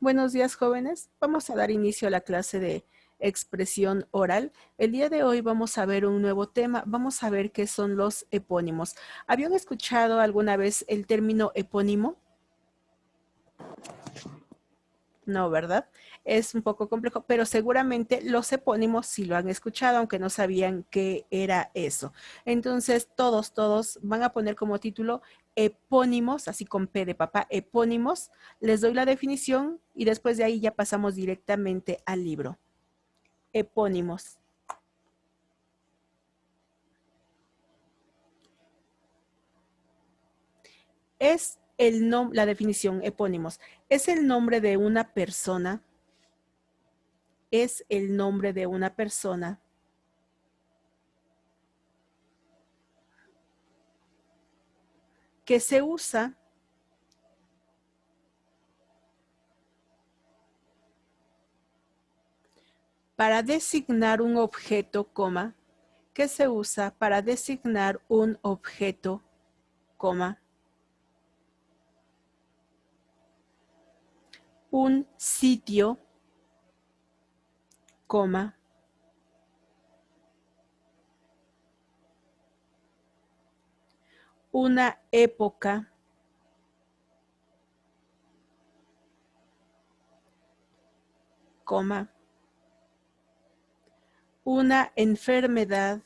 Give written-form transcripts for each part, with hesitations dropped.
Buenos días, jóvenes. Vamos a dar inicio a la clase de expresión oral. El día de hoy vamos a ver un nuevo tema. Vamos a ver qué son los epónimos. ¿Habían escuchado alguna vez el término epónimo? No, ¿verdad? Es un poco complejo, pero seguramente los epónimos sí lo han escuchado, aunque no sabían qué era eso. Entonces, todos van a poner como título epónimos, así con P de papá, epónimos. Les doy la definición y después de ahí ya pasamos directamente al libro. Epónimos. Es la definición, epónimos. Es el nombre de una persona. Es el nombre de una persona que se usa para designar un objeto, coma, que se usa para designar un objeto, coma, un sitio, coma, una época, coma, una enfermedad,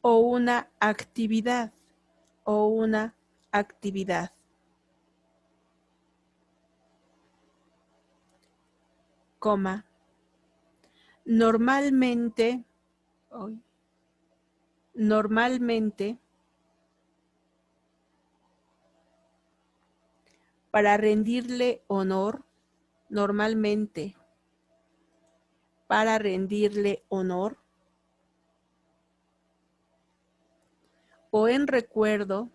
o una actividad, o una actividad. Coma. Normalmente, para rendirle honor, normalmente, para rendirle honor, o en recuerdo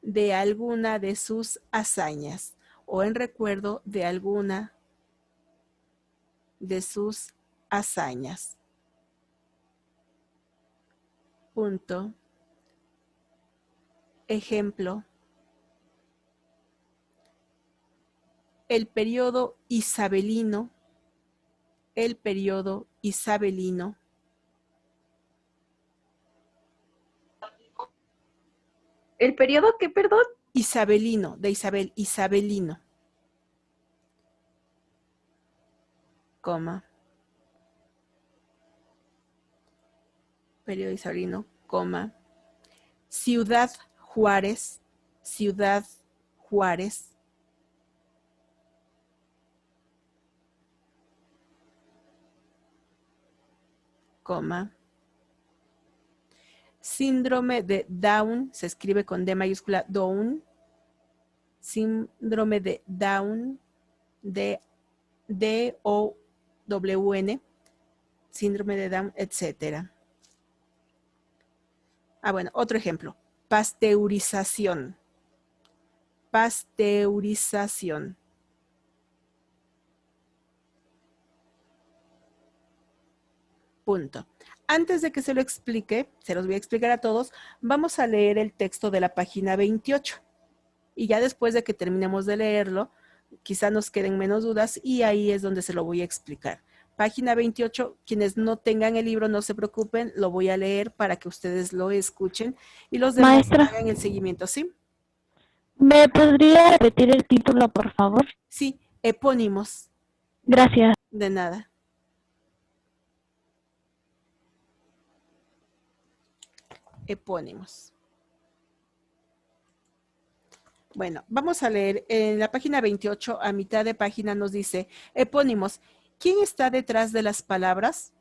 de alguna de sus hazañas, o en recuerdo de alguna de sus hazañas. Punto. Ejemplo. El periodo isabelino. El periodo isabelino. ¿El periodo qué, perdón? Isabelino, de Isabel, isabelino. Coma. Periodo isabelino, coma. Ciudad Juárez, Ciudad Juárez. Coma. Síndrome de Down, se escribe con D mayúscula, Down. Síndrome de Down, D-O-W-N, síndrome de Down, etc. Bueno, otro ejemplo. Pasteurización. Pasteurización. Punto. Antes de que se lo explique, se los voy a explicar a todos, vamos a leer el texto de la página 28. Y ya después de que terminemos de leerlo, quizá nos queden menos dudas y ahí es donde se lo voy a explicar. Página 28, quienes no tengan el libro no se preocupen, lo voy a leer para que ustedes lo escuchen y los demás Maestra, hagan el seguimiento, ¿sí? ¿me podría repetir el título, por favor? Sí, epónimos. Gracias. De nada. Epónimos. Bueno, vamos a leer. En la página 28, a mitad de página nos dice, epónimos. ¿Quién está detrás de las palabras?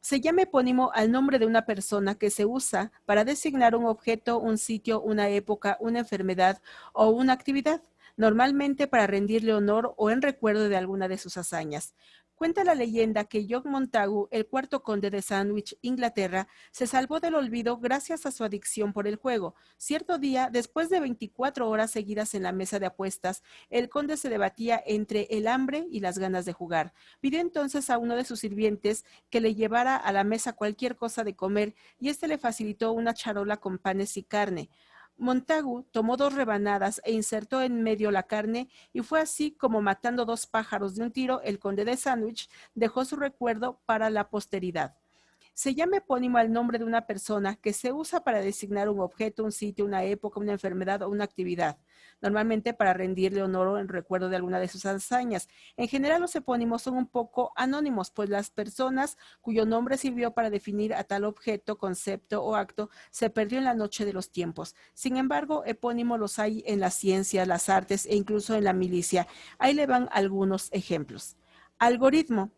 Se llama epónimo al nombre de una persona que se usa para designar un objeto, un sitio, una época, una enfermedad o una actividad, normalmente para rendirle honor o en recuerdo de alguna de sus hazañas. Cuenta la leyenda que John Montagu, el cuarto conde de Sandwich, Inglaterra, se salvó del olvido gracias a su adicción por el juego. Cierto día, después de 24 horas seguidas en la mesa de apuestas, el conde se debatía entre el hambre y las ganas de jugar. Pidió entonces a uno de sus sirvientes que le llevara a la mesa cualquier cosa de comer y éste le facilitó una charola con panes y carne. Montagu tomó 2 rebanadas e insertó en medio la carne y fue así como matando 2 pájaros de un tiro, el conde de Sandwich dejó su recuerdo para la posteridad. Se llama epónimo al nombre de una persona que se usa para designar un objeto, un sitio, una época, una enfermedad o una actividad, normalmente para rendirle honor o en recuerdo de alguna de sus hazañas. En general, los epónimos son un poco anónimos, pues las personas cuyo nombre sirvió para definir a tal objeto, concepto o acto se perdió en la noche de los tiempos. Sin embargo, epónimos los hay en las ciencias, las artes e incluso en la milicia. Ahí le van algunos ejemplos. Algoritmo.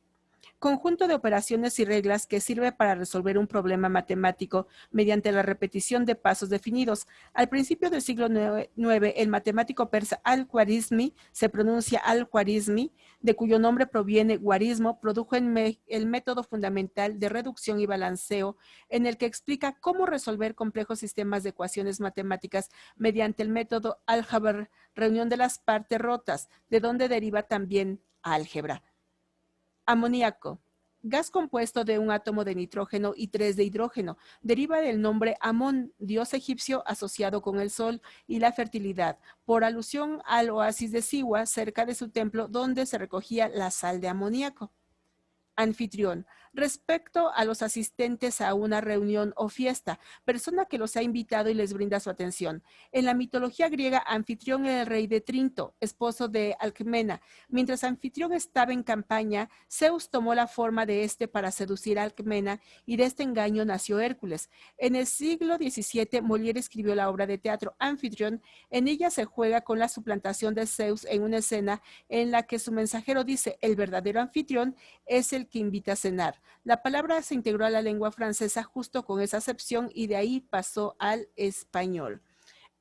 Conjunto de operaciones y reglas que sirve para resolver un problema matemático mediante la repetición de pasos definidos. Al principio del siglo IX, el matemático persa Al-Khwarizmi, se pronuncia Al-Khwarizmi, de cuyo nombre proviene guarismo, produjo el método fundamental de reducción y balanceo, en el que explica cómo resolver complejos sistemas de ecuaciones matemáticas mediante el método álgebra, reunión de las partes rotas, de donde deriva también álgebra. Amoníaco. Gas compuesto de un átomo de nitrógeno y 3 de hidrógeno. Deriva del nombre Amón, dios egipcio asociado con el sol y la fertilidad, por alusión al oasis de Siwa, cerca de su templo, donde se recogía la sal de amoníaco. Anfitrión. Respecto a los asistentes a una reunión o fiesta, persona que los ha invitado y les brinda su atención. En la mitología griega, Anfitrión era el rey de Trinto, esposo de Alcmena. Mientras Anfitrión estaba en campaña, Zeus tomó la forma de este para seducir a Alcmena y de este engaño nació Hércules. En el siglo XVII, Molière escribió la obra de teatro Anfitrión. En ella se juega con la suplantación de Zeus en una escena en la que su mensajero dice: el verdadero anfitrión es el que invita a cenar. La palabra se integró a la lengua francesa justo con esa acepción y de ahí pasó al español.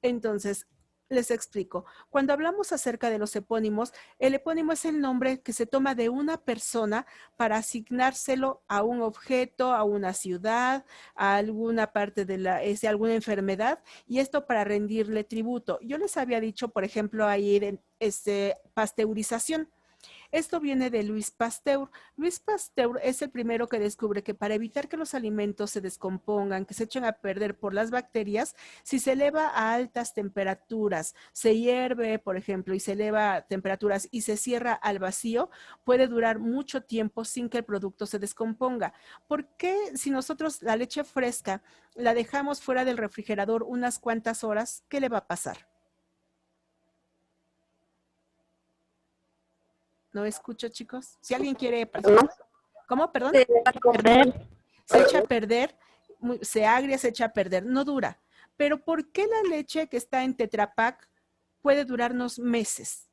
Entonces, les explico. Cuando hablamos acerca de los epónimos, el epónimo es el nombre que se toma de una persona para asignárselo a un objeto, a una ciudad, a alguna parte de alguna enfermedad, y esto para rendirle tributo. Yo les había dicho, por ejemplo, ahí pasteurización. Esto viene de Louis Pasteur. Louis Pasteur es el primero que descubre que para evitar que los alimentos se descompongan, que se echen a perder por las bacterias, si se eleva a altas temperaturas, se hierve, por ejemplo, y se eleva a temperaturas y se cierra al vacío, puede durar mucho tiempo sin que el producto se descomponga. ¿Por qué si nosotros la leche fresca la dejamos fuera del refrigerador unas cuantas horas, qué le va a pasar? No escucho, chicos. Si alguien quiere participar. ¿Cómo? Perdón. Perder. Se echa a perder, se agria, se echa a perder, no dura. Pero ¿por qué la leche que está en Tetra Pak puede durarnos meses?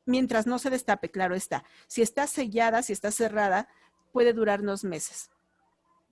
Mientras no se destape, claro está. Si está sellada, si está cerrada, puede durarnos meses.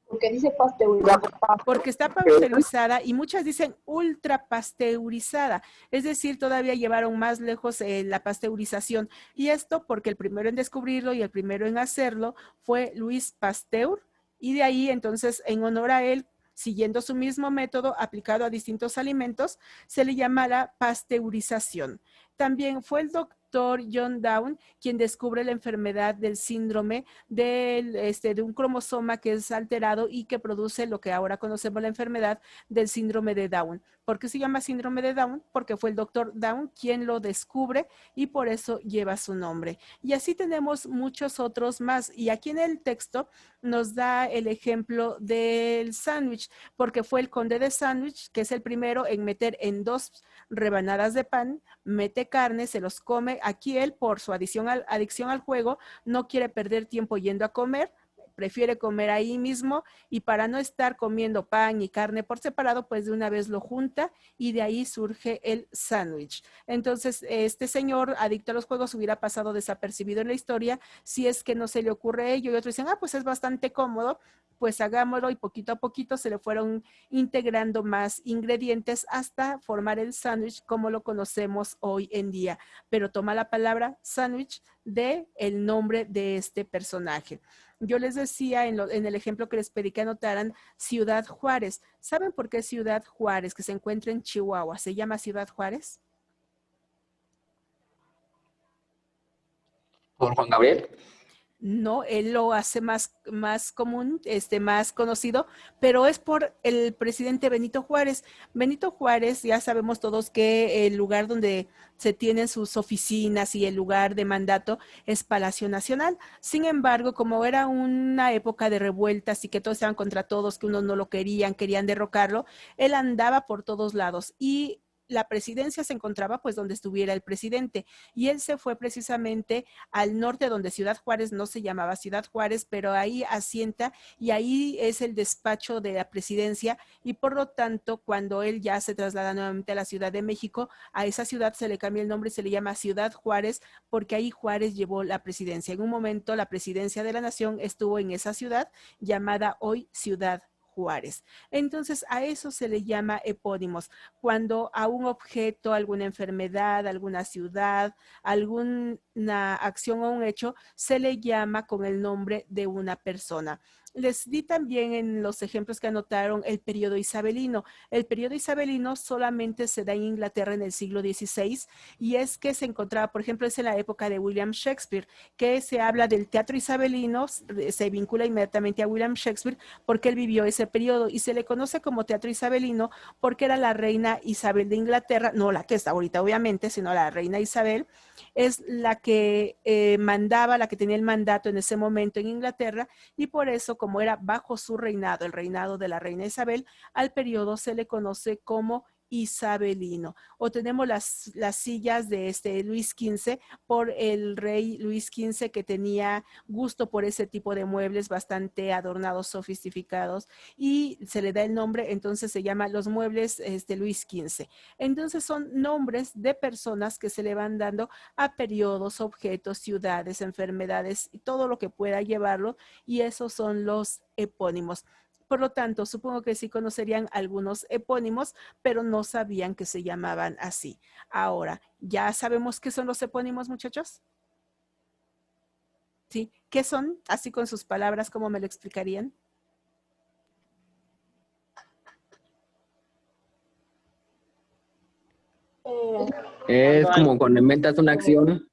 Porque dice pasteurizada. Porque está pasteurizada y muchas dicen ultra pasteurizada, es decir, todavía llevaron más lejos la pasteurización. Y esto porque el primero en descubrirlo y el primero en hacerlo fue Louis Pasteur, y de ahí entonces en honor a él, siguiendo su mismo método aplicado a distintos alimentos, se le llama la pasteurización. También fue el doctor John Down quien descubre la enfermedad del síndrome de un cromosoma que es alterado y que produce lo que ahora conocemos la enfermedad del síndrome de Down. ¿Por qué se llama síndrome de Down? Porque fue el doctor Down quien lo descubre y por eso lleva su nombre. Y así tenemos muchos otros más. Y aquí en el texto nos da el ejemplo del sándwich, porque fue el conde de Sandwich, que es el primero en meter en 2 rebanadas de pan, mete carne, se los come. Aquí él, por su adicción al juego, no quiere perder tiempo yendo a comer, prefiere comer ahí mismo y para no estar comiendo pan y carne por separado, pues de una vez lo junta y de ahí surge el sándwich. Entonces, este señor adicto a los juegos hubiera pasado desapercibido en la historia si es que no se le ocurre ello y otros dicen, pues es bastante cómodo, pues hagámoslo y poquito a poquito se le fueron integrando más ingredientes hasta formar el sándwich como lo conocemos hoy en día. Pero toma la palabra sándwich de el nombre de este personaje. Yo les decía en el ejemplo que les pedí que anotaran Ciudad Juárez. ¿Saben por qué Ciudad Juárez, que se encuentra en Chihuahua, se llama Ciudad Juárez? Por Juan Gabriel. No, él lo hace más común, más conocido, pero es por el presidente Benito Juárez. Benito Juárez, ya sabemos todos que el lugar donde se tienen sus oficinas y el lugar de mandato es Palacio Nacional. Sin embargo, como era una época de revueltas y que todos estaban contra todos, que unos no lo querían derrocarlo, él andaba por todos lados y la presidencia se encontraba pues donde estuviera el presidente y él se fue precisamente al norte donde Ciudad Juárez no se llamaba Ciudad Juárez, pero ahí asienta y ahí es el despacho de la presidencia y por lo tanto cuando él ya se traslada nuevamente a la Ciudad de México, a esa ciudad se le cambia el nombre y se le llama Ciudad Juárez porque ahí Juárez llevó la presidencia. En un momento la presidencia de la nación estuvo en esa ciudad llamada hoy Ciudad Juárez. Entonces, a eso se le llama epónimos, cuando a un objeto, alguna enfermedad, alguna ciudad, alguna acción o un hecho, se le llama con el nombre de una persona. Les di también en los ejemplos que anotaron el periodo isabelino. El periodo isabelino solamente se da en Inglaterra en el siglo XVI y es que se encontraba, por ejemplo, es en la época de William Shakespeare, que se habla del teatro isabelino, se vincula inmediatamente a William Shakespeare porque él vivió ese periodo y se le conoce como teatro isabelino porque era la reina Isabel de Inglaterra, no la que está ahorita obviamente, sino la reina Isabel, es la que mandaba, la que tenía el mandato en ese momento en Inglaterra y por eso, como era bajo su reinado, el reinado de la reina Isabel, al periodo se le conoce como isabelino. O tenemos las sillas de Luis XV por el rey Luis XV que tenía gusto por ese tipo de muebles bastante adornados, sofisticados y se le da el nombre, entonces se llama los muebles Luis XV. Entonces son nombres de personas que se le van dando a periodos, objetos, ciudades, enfermedades y todo lo que pueda llevarlo y esos son los epónimos. Por lo tanto, supongo que sí conocerían algunos epónimos, pero no sabían que se llamaban así. Ahora, ¿ya sabemos qué son los epónimos, muchachos? ¿Sí? ¿Qué son? Así con sus palabras, ¿cómo me lo explicarían? Es como cuando inventas una acción.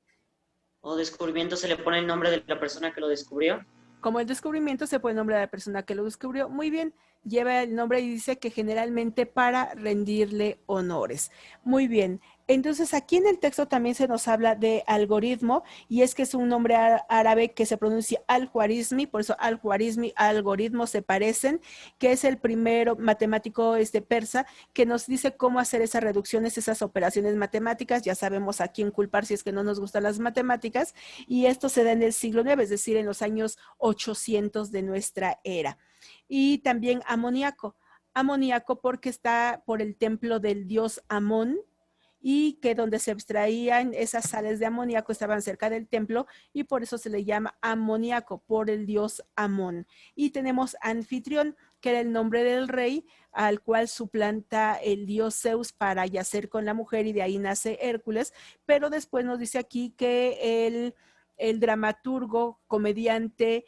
O descubrimiento se le pone el nombre de la persona que lo descubrió. Como el descubrimiento se pone el nombre de la persona que lo descubrió, muy bien, lleva el nombre y dice que generalmente para rendirle honores. Muy bien, entonces aquí en el texto también se nos habla de algoritmo y es que es un nombre árabe que se pronuncia al-Khwarizmi, por eso al-Khwarizmi, algoritmo se parecen, que es el primero matemático persa que nos dice cómo hacer esas reducciones, esas operaciones matemáticas, ya sabemos a quién culpar si es que no nos gustan las matemáticas y esto se da en el siglo IX, es decir, en los años 800 de nuestra era. Y también amoníaco porque está por el templo del dios Amón y que donde se extraían esas sales de amoníaco estaban cerca del templo y por eso se le llama amoníaco, por el dios Amón. Y tenemos anfitrión, que era el nombre del rey al cual suplanta el dios Zeus para yacer con la mujer y de ahí nace Hércules, pero después nos dice aquí que el dramaturgo, comediante,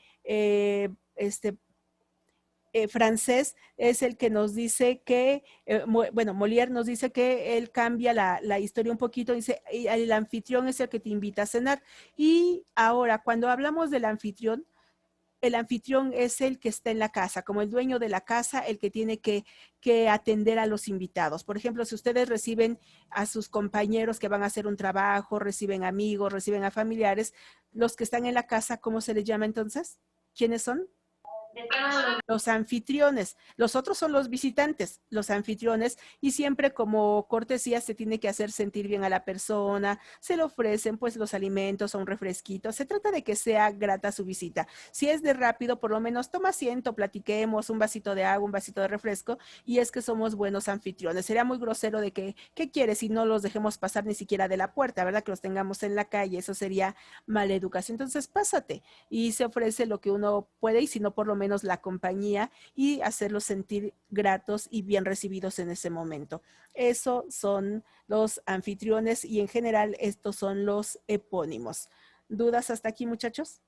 francés es el que nos dice que, Molière nos dice que él cambia la historia un poquito, dice, el anfitrión es el que te invita a cenar. Y ahora, cuando hablamos del anfitrión, el anfitrión es el que está en la casa, como el dueño de la casa, el que tiene que atender a los invitados. Por ejemplo, si ustedes reciben a sus compañeros que van a hacer un trabajo, reciben amigos, reciben a familiares, los que están en la casa, ¿cómo se les llama entonces? ¿Quiénes son? Los anfitriones, los otros son los visitantes, los anfitriones, y siempre como cortesía se tiene que hacer sentir bien a la persona, se le ofrecen pues los alimentos o un refresquito, se trata de que sea grata su visita. Si es de rápido, por lo menos toma asiento, platiquemos, un vasito de agua, un vasito de refresco, y es que somos buenos anfitriones. Sería muy grosero de que, ¿qué quieres? Si no los dejemos pasar ni siquiera de la puerta, ¿verdad? Que los tengamos en la calle, eso sería mala educación. Entonces, pásate y se ofrece lo que uno puede y si no, por lo menos la compañía y hacerlos sentir gratos y bien recibidos en ese momento. Eso son los anfitriones y en general estos son los epónimos. ¿Dudas hasta aquí, muchachos?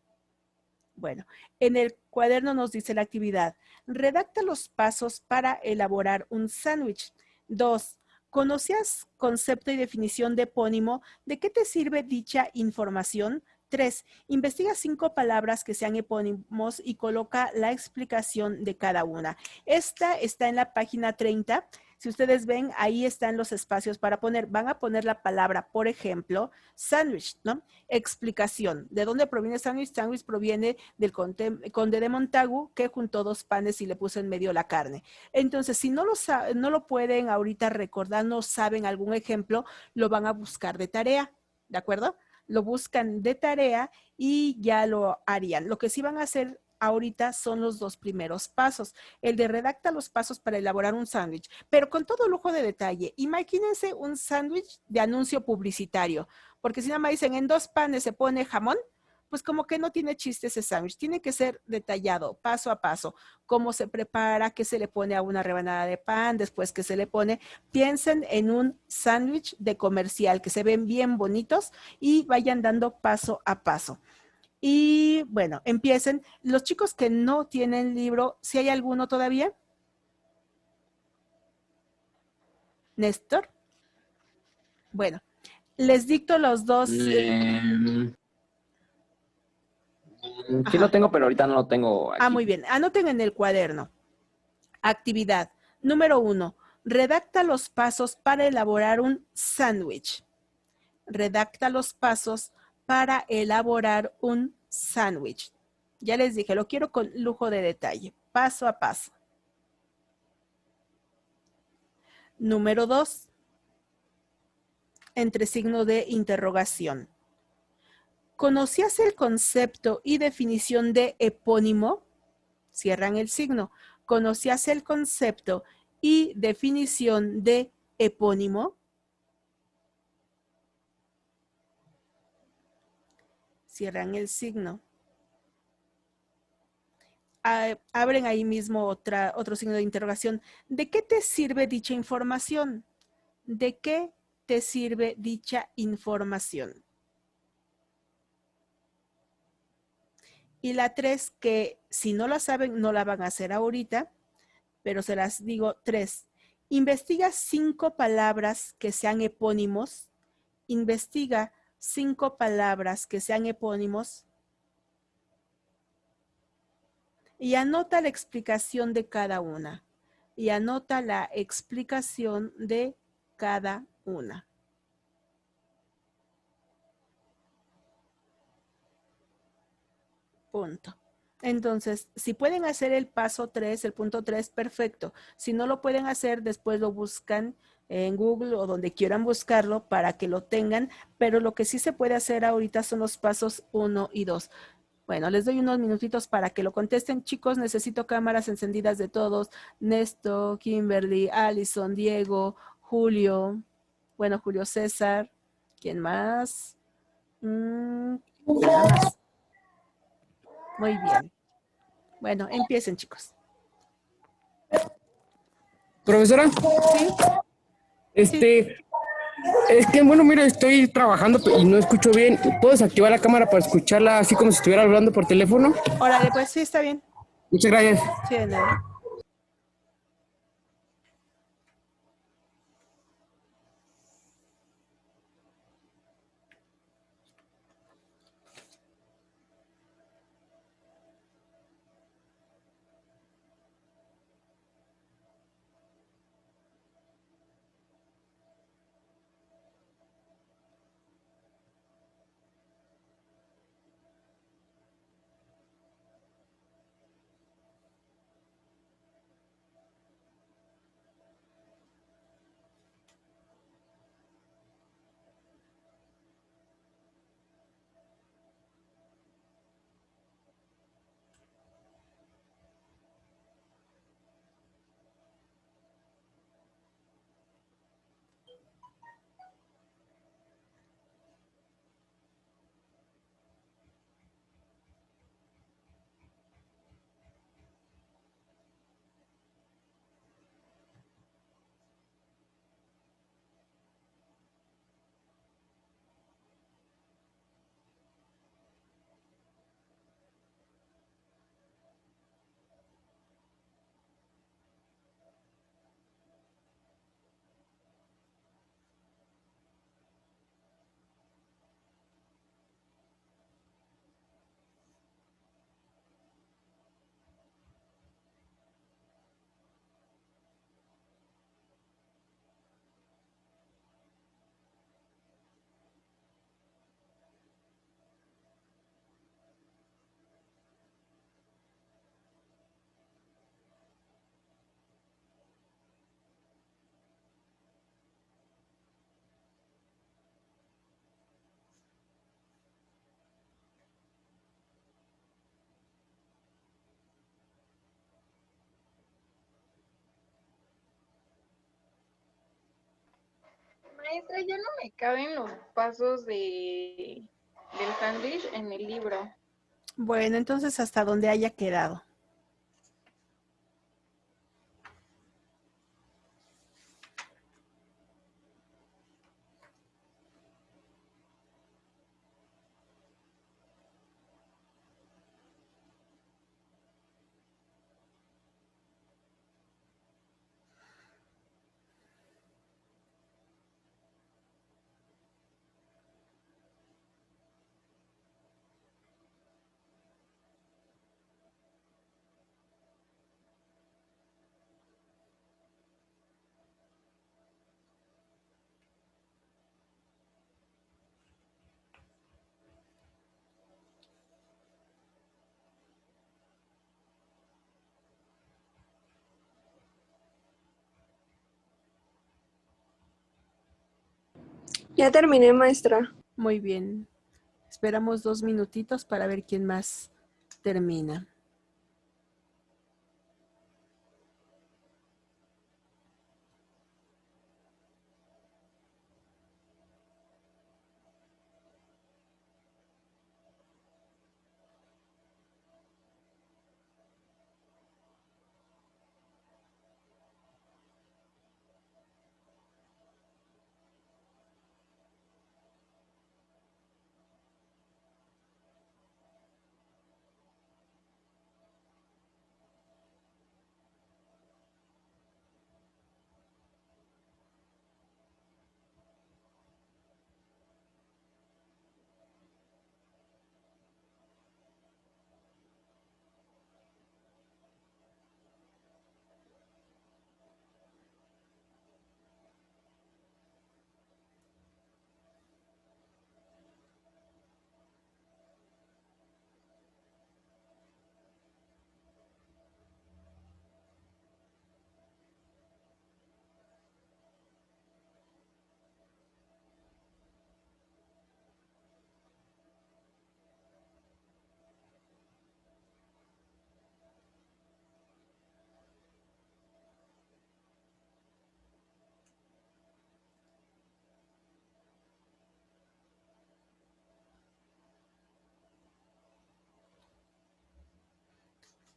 Bueno, en el cuaderno nos dice la actividad. Redacta los pasos para elaborar un sándwich. 2. ¿Conocías concepto y definición de epónimo? ¿De qué te sirve dicha información? 3. Investiga 5 palabras que sean epónimos y coloca la explicación de cada una. Esta está en la página 30. Si ustedes ven, ahí están los espacios para poner. Van a poner la palabra, por ejemplo, sándwich, ¿no? Explicación. ¿De dónde proviene sándwich? Sándwich proviene del conde de Montagu, que juntó 2 panes y le puso en medio la carne. Entonces, si no lo pueden ahorita recordar, no saben algún ejemplo, lo van a buscar de tarea, ¿de acuerdo? Lo buscan de tarea y ya lo harían. Lo que sí van a hacer ahorita son los 2 primeros pasos. El de redacta los pasos para elaborar un sándwich, pero con todo lujo de detalle. Imagínense un sándwich de anuncio publicitario, porque si nada más dicen en 2 panes se pone jamón, pues como que no tiene chiste ese sándwich. Tiene que ser detallado, paso a paso. Cómo se prepara, qué se le pone a una rebanada de pan, después qué se le pone. Piensen en un sándwich de comercial, que se ven bien bonitos y vayan dando paso a paso. Y bueno, empiecen. Los chicos que no tienen libro, si hay alguno todavía. Néstor. Bueno, les dicto los dos. Sí lo Ajá. tengo, pero ahorita no lo tengo Ah, aquí. muy bien. Anoten en el cuaderno. Actividad. Número 1. Redacta los pasos para elaborar un sándwich. Redacta los pasos para elaborar un sándwich. Ya les dije, lo quiero con lujo de detalle, paso a paso. Número 2. Entre signo de interrogación. ¿Conocías el concepto y definición de epónimo? Cierran el signo. ¿Conocías el concepto y definición de epónimo? Cierran el signo. Abren ahí mismo otro signo de interrogación. ¿De qué te sirve dicha información? ¿De qué te sirve dicha información? Y la 3, que si no la saben, no la van a hacer ahorita, pero se las digo 3. Investiga 5 palabras que sean epónimos. Investiga 5 palabras que sean epónimos y anota la explicación de cada una. Y anota la explicación de cada una. Punto. Entonces, si pueden hacer el paso 3, el punto 3, perfecto. Si no lo pueden hacer, después lo buscan en Google o donde quieran buscarlo para que lo tengan, pero lo que sí se puede hacer ahorita son los pasos 1 y 2. Bueno, les doy unos minutitos para que lo contesten. Chicos, necesito cámaras encendidas de todos. Néstor, Kimberly, Allison, Diego, Julio. Bueno, Julio César. ¿Quién más? Nada más. Muy bien. Bueno, empiecen, chicos. Profesora, ¿Sí? es que bueno, mira, estoy trabajando y no escucho bien. ¿Puedo desactivar la cámara para escucharla así como si estuviera hablando por teléfono? Órale, pues sí, está bien. Muchas gracias. Sí, de nada. Maestra, ya no me caben los pasos del sándwich en el libro. Bueno, entonces hasta donde haya quedado. Ya terminé, maestra. Muy bien. Esperamos 2 minutitos para ver quién más termina.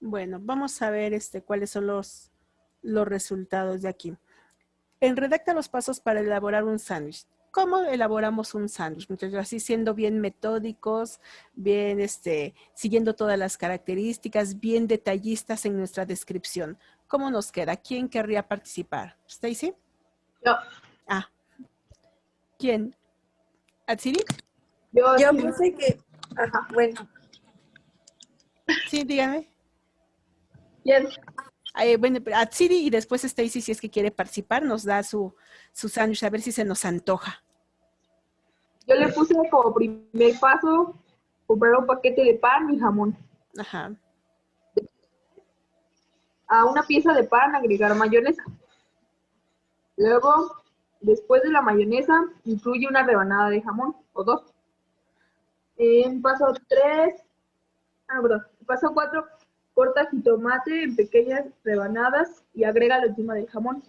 Bueno, vamos a ver cuáles son los resultados de aquí. En redacta los pasos para elaborar un sándwich. ¿Cómo elaboramos un sándwich, muchachos? Así siendo bien metódicos, bien siguiendo todas las características, bien detallistas en nuestra descripción. ¿Cómo nos queda? ¿Quién querría participar? ¿Stacy? Yo. Ah. ¿Quién? ¿Atsiri? Yo Yo sí. puse que... Ajá, bueno. Sí, dígame. ¿Quién? Bueno, Atsiri y después Stacy, si es que quiere participar, nos da su sándwich, a ver si se nos antoja. Yo le puse como primer paso comprar un paquete de pan y jamón. Ajá. A una pieza de pan agregar mayonesa. Luego, después de la mayonesa, incluye una rebanada de jamón o 2. En paso 3, paso 4, corta jitomate en pequeñas rebanadas y agrega encima del jamón.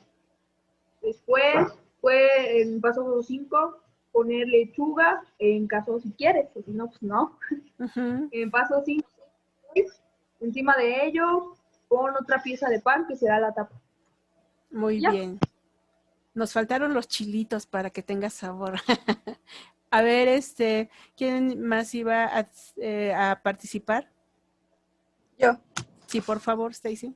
Después, en paso 5, poner lechuga en caso si quieres, o si no, pues no. Uh-huh. En paso 5, encima de ello, pon otra pieza de pan que será la tapa. Muy Ya. bien. Nos faltaron los chilitos para que tenga sabor. A ver, ¿quién más iba a participar? Yo. Sí, por favor, Stacy.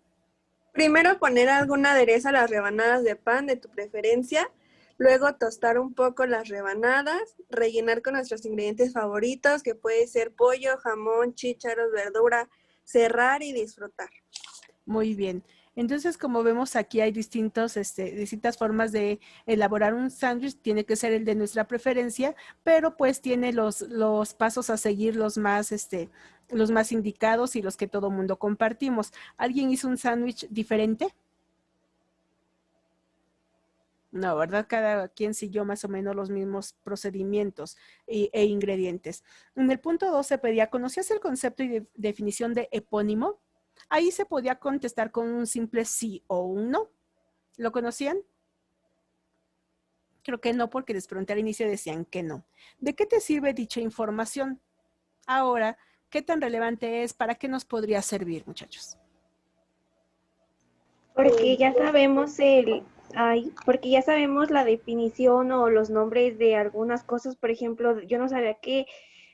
Primero poner alguna aderezo a las rebanadas de pan de tu preferencia. Luego tostar un poco las rebanadas. Rellenar con nuestros ingredientes favoritos, que puede ser pollo, jamón, chícharos, verdura. Cerrar y disfrutar. Muy bien. Entonces, como vemos aquí hay distintas formas de elaborar un sándwich. Tiene que ser el de nuestra preferencia, pero pues tiene los pasos a seguir los más indicados y los que todo mundo compartimos. ¿Alguien hizo un sándwich diferente? No, ¿verdad? Cada quien siguió más o menos los mismos procedimientos e ingredientes. En el punto 2 se pedía, ¿conocías el concepto y definición de epónimo? Ahí se podía contestar con un simple sí o un no. ¿Lo conocían? creo que no, porque les pregunté al inicio y decían que no. ¿De qué te sirve dicha información? Ahora, ¿qué tan relevante es? ¿Para qué nos podría servir, muchachos? Porque ya sabemos porque ya sabemos la definición o los nombres de algunas cosas. Por ejemplo, yo no sabía que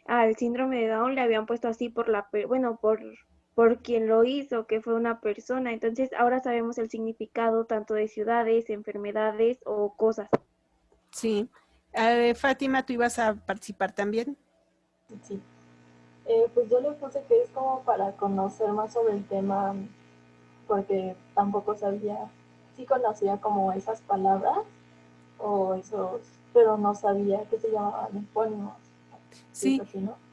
al síndrome de Down le habían puesto así por quien lo hizo, que fue una persona. Entonces, ahora sabemos el significado tanto de ciudades, enfermedades o cosas. Sí. Fátima, ¿tú ibas a participar también? Sí. Pues yo le puse que es como para conocer más sobre el tema, porque tampoco sabía, sí conocía como esas palabras o esos, pero no sabía que se llamaban epónimos. Sí, es Sí. así, ¿no?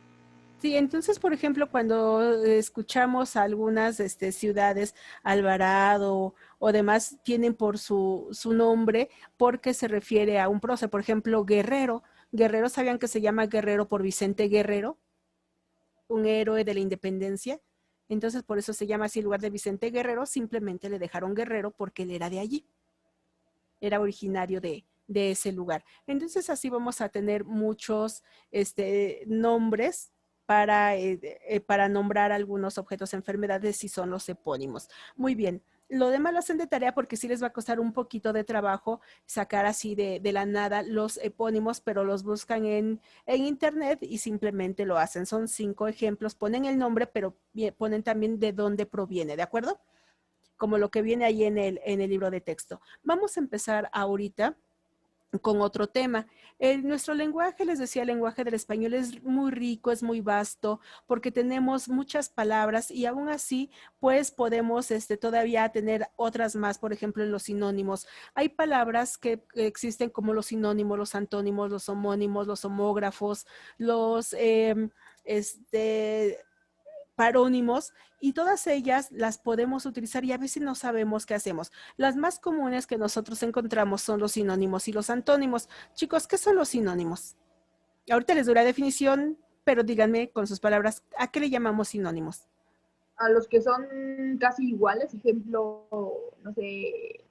Sí, entonces, por ejemplo, cuando escuchamos algunas ciudades, Alvarado o demás, tienen por su nombre porque se refiere a un prócer. Por ejemplo, Guerrero. Guerrero, ¿sabían que se llama Guerrero por Vicente Guerrero, un héroe de la independencia? Entonces, por eso se llama así, en lugar de Vicente Guerrero, simplemente le dejaron Guerrero porque él era de allí, era originario de ese lugar. Entonces, así vamos a tener muchos nombres para nombrar algunos objetos, enfermedades, si son los epónimos. Muy bien. Lo demás lo hacen de tarea porque sí les va a costar un poquito de trabajo sacar así de la nada los epónimos, pero los buscan en internet y simplemente lo hacen. Son 5 ejemplos, ponen el nombre, pero ponen también de dónde proviene, ¿de acuerdo? Como lo que viene ahí en el libro de texto. Vamos a empezar ahorita con otro tema. Nuestro lenguaje, les decía, el lenguaje del español es muy rico, es muy vasto, porque tenemos muchas palabras y aún así, pues podemos todavía tener otras más, por ejemplo, en los sinónimos. Hay palabras que existen como los sinónimos, los antónimos, los homónimos, los homógrafos, los parónimos, y todas ellas las podemos utilizar y a veces no sabemos qué hacemos. Las más comunes que nosotros encontramos son los sinónimos y los antónimos. Chicos, ¿qué son los sinónimos? Ahorita les doy la definición, pero díganme con sus palabras, ¿a qué le llamamos sinónimos? A los que son casi iguales, ejemplo, no sé,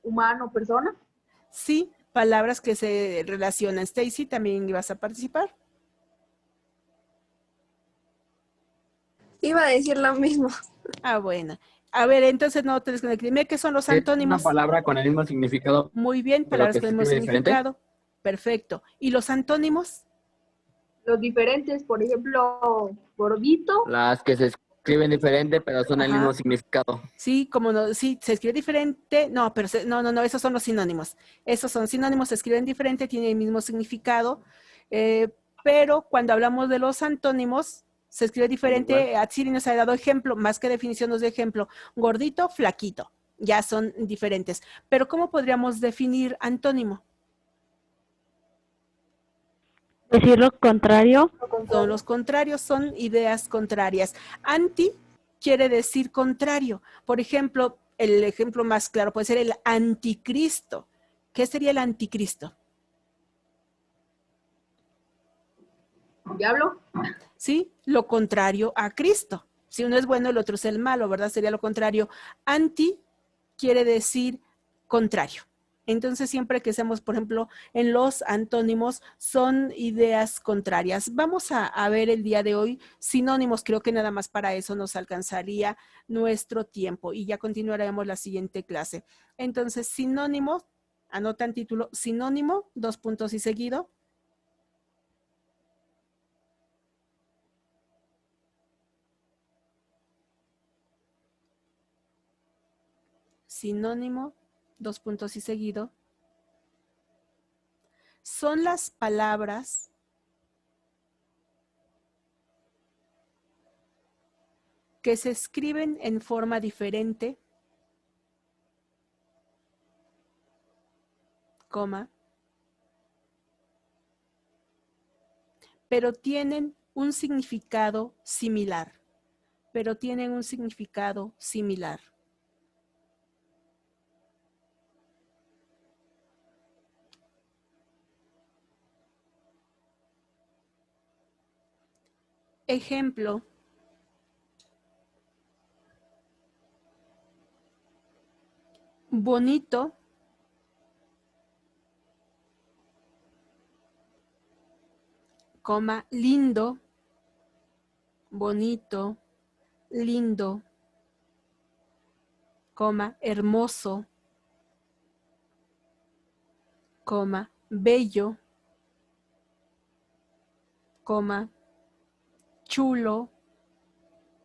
humano, persona. Sí, palabras que se relacionan. Stacy, ¿también ibas a participar? Iba a decir lo mismo. Ah, bueno. A ver, entonces no te desconectes. Dime qué son los Es una antónimos. palabra con el mismo significado, Muy bien, pero palabras que con se el mismo escribe diferente. significado. Perfecto. ¿Y los antónimos? Los diferentes, por ejemplo, gordito. Las que se escriben diferente, pero son el mismo Ajá. significado. Sí, como no, sí, se escribe diferente, no, pero no, esos son los sinónimos. Esos son sinónimos, se escriben diferente, tienen el mismo significado, eh, pero cuando hablamos de los antónimos, se escribe Son igual. diferente. Atsiri nos ha dado ejemplo, más que definición nos da ejemplo, gordito, flaquito, ya son diferentes. Pero ¿cómo podríamos definir antónimo? Decir lo contrario. Lo Son contrario. los contrarios, son ideas contrarias. Anti quiere decir contrario. Por ejemplo, el ejemplo más claro puede ser el anticristo. ¿Qué sería el anticristo? Diablo. ¿Sí? Lo contrario a Cristo. Si uno es bueno, el otro es el malo, ¿verdad? Sería lo contrario. Anti quiere decir contrario. Entonces, siempre que hacemos, por ejemplo, en los antónimos, son ideas contrarias. Vamos a ver el día de hoy sinónimos. Creo que nada más para eso nos alcanzaría nuestro tiempo y ya continuaremos la siguiente clase. Entonces, sinónimo, anotan título, sinónimo, 2 puntos y seguido. Sinónimo, 2 puntos y seguido. Son las palabras que se escriben en forma diferente, coma, pero tienen un significado similar, pero tienen un significado similar. Ejemplo, bonito coma, lindo, bonito, lindo, coma, hermoso, coma, bello, coma, chulo,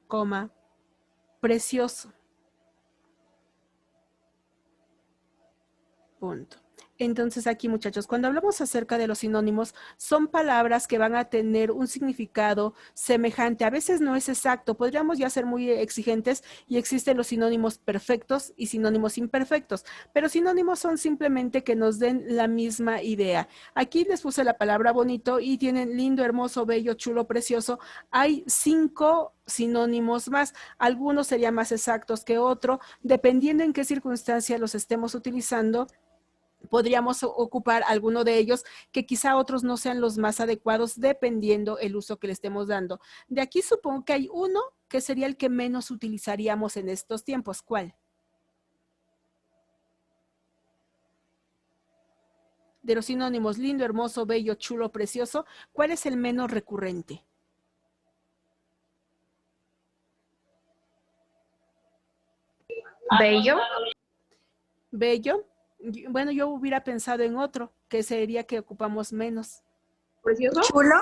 coma, precioso. Punto. Entonces aquí, muchachos, cuando hablamos acerca de los sinónimos, son palabras que van a tener un significado semejante. A veces no es exacto, podríamos ya ser muy exigentes y existen los sinónimos perfectos y sinónimos imperfectos, pero sinónimos son simplemente que nos den la misma idea. Aquí les puse la palabra bonito y tienen lindo, hermoso, bello, chulo, precioso. Hay 5 sinónimos más. Algunos serían más exactos que otro, dependiendo en qué circunstancia los estemos utilizando. Podríamos ocupar alguno de ellos que quizá otros no sean los más adecuados dependiendo el uso que le estemos dando. De aquí supongo que hay uno que sería el que menos utilizaríamos en estos tiempos. ¿Cuál? De los sinónimos lindo, hermoso, bello, chulo, precioso, ¿cuál es el menos recurrente? Bello. Bello. Bueno, yo hubiera pensado en otro, que sería que ocupamos menos. ¿Precioso? Chulo.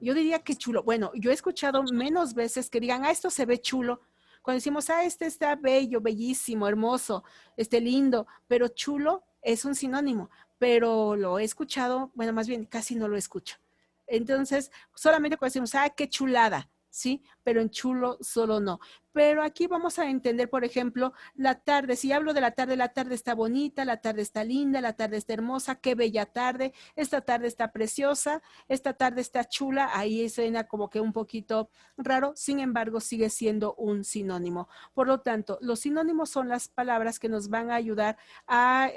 Yo diría que chulo. Bueno, yo he escuchado menos veces que digan, esto se ve chulo. Cuando decimos, este está bello, bellísimo, hermoso, lindo, pero chulo es un sinónimo, pero lo he escuchado, bueno, más bien casi no lo escucho. Entonces, solamente cuando decimos, qué chulada, ¿sí? Pero en chulo solo no. Pero aquí vamos a entender, por ejemplo, la tarde. Si hablo de la tarde está bonita, la tarde está linda, la tarde está hermosa, qué bella tarde, esta tarde está preciosa, esta tarde está chula, ahí suena como que un poquito raro, sin embargo sigue siendo un sinónimo. Por lo tanto, los sinónimos son las palabras que nos van a ayudar a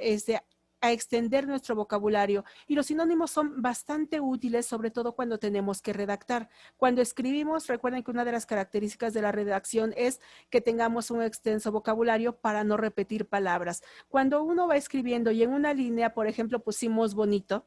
extender nuestro vocabulario y los sinónimos son bastante útiles, sobre todo cuando tenemos que redactar. Cuando escribimos, recuerden que una de las características de la redacción es que tengamos un extenso vocabulario para no repetir palabras. Cuando uno va escribiendo y en una línea, por ejemplo, pusimos bonito,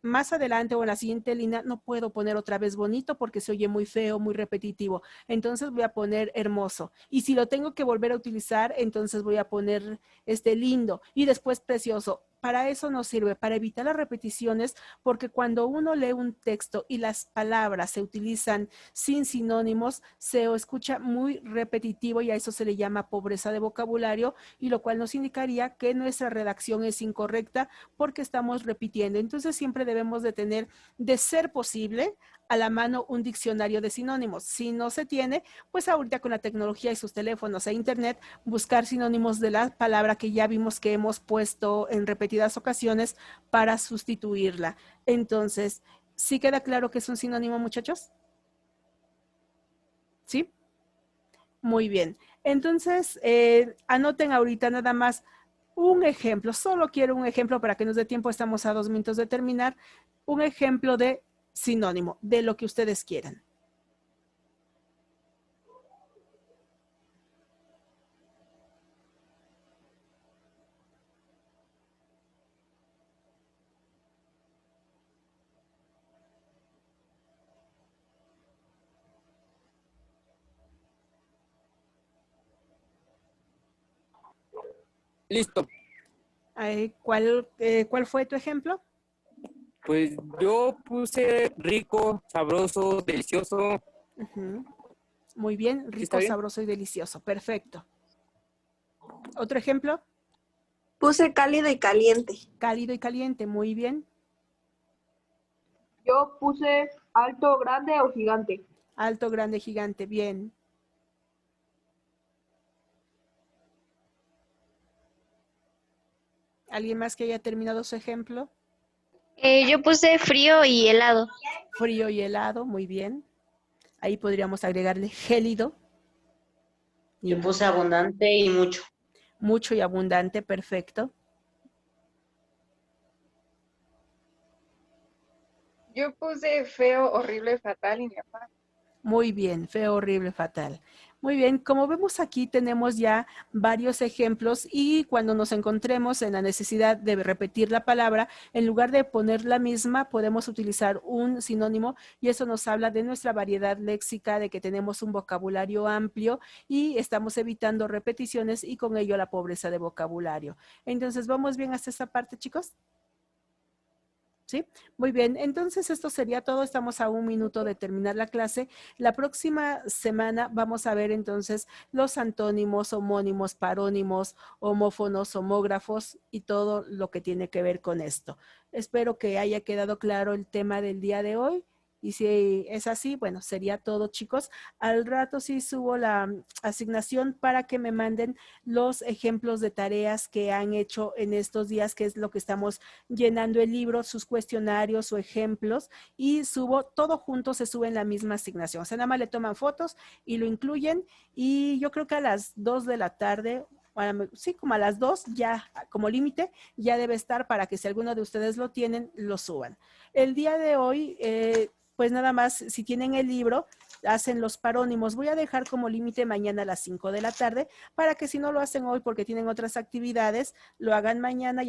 más adelante o en la siguiente línea no puedo poner otra vez bonito porque se oye muy feo, muy repetitivo. Entonces voy a poner hermoso. Y si lo tengo que volver a utilizar, entonces voy a poner lindo y después precioso. Para eso nos sirve, para evitar las repeticiones, porque cuando uno lee un texto y las palabras se utilizan sin sinónimos, se escucha muy repetitivo y a eso se le llama pobreza de vocabulario, y lo cual nos indicaría que nuestra redacción es incorrecta porque estamos repitiendo. Entonces siempre debemos de tener, de ser posible, a la mano un diccionario de sinónimos. Si no se tiene, pues ahorita con la tecnología y sus teléfonos e internet, buscar sinónimos de la palabra que ya vimos que hemos puesto en repetidas ocasiones para sustituirla. Entonces, ¿sí queda claro que es un sinónimo, muchachos? ¿Sí? Muy bien. Entonces, anoten ahorita nada más un ejemplo. Solo quiero un ejemplo para que nos dé tiempo. Estamos a 2 minutos de terminar. Un ejemplo de sinónimo, de lo que ustedes quieran. Listo. ¿Cuál fue tu ejemplo? Pues yo puse rico, sabroso, delicioso. Muy bien, ¿Sí está rico, bien? sabroso y delicioso. Perfecto. ¿Otro ejemplo? Puse cálido y caliente. Cálido y caliente, muy bien. Yo puse alto, grande o gigante. Alto, grande, gigante, bien. ¿Alguien más que haya terminado su ejemplo? Yo puse frío y helado. Frío y helado, muy bien. Ahí podríamos agregarle gélido. Yo puse abundante y mucho. Mucho y abundante, perfecto. Yo puse feo, horrible, fatal y nefasto. Muy bien, feo, horrible, fatal. Muy bien, como vemos aquí tenemos ya varios ejemplos y cuando nos encontremos en la necesidad de repetir la palabra, en lugar de poner la misma, podemos utilizar un sinónimo y eso nos habla de nuestra variedad léxica, de que tenemos un vocabulario amplio y estamos evitando repeticiones y con ello la pobreza de vocabulario. Entonces, ¿vamos bien hasta esta parte, chicos? ¿Sí? Muy bien, entonces esto sería todo, estamos a 1 minuto de terminar la clase. La próxima semana vamos a ver entonces los antónimos, homónimos, parónimos, homófonos, homógrafos y todo lo que tiene que ver con esto. Espero que haya quedado claro el tema del día de hoy. Y si es así, bueno, sería todo, chicos. Al rato sí subo la asignación para que me manden los ejemplos de tareas que han hecho en estos días, que es lo que estamos llenando el libro, sus cuestionarios o ejemplos, y subo todo junto, se sube en la misma asignación. O sea, nada más le toman fotos y lo incluyen, y yo creo que a las 2 de la tarde, sí, como a las 2 ya como límite, ya debe estar para que si alguno de ustedes lo tienen, lo suban. El día de hoy, pues nada más, si tienen el libro, hacen los parónimos. Voy a dejar como límite mañana a las 5 de la tarde para que si no lo hacen hoy porque tienen otras actividades, lo hagan mañana.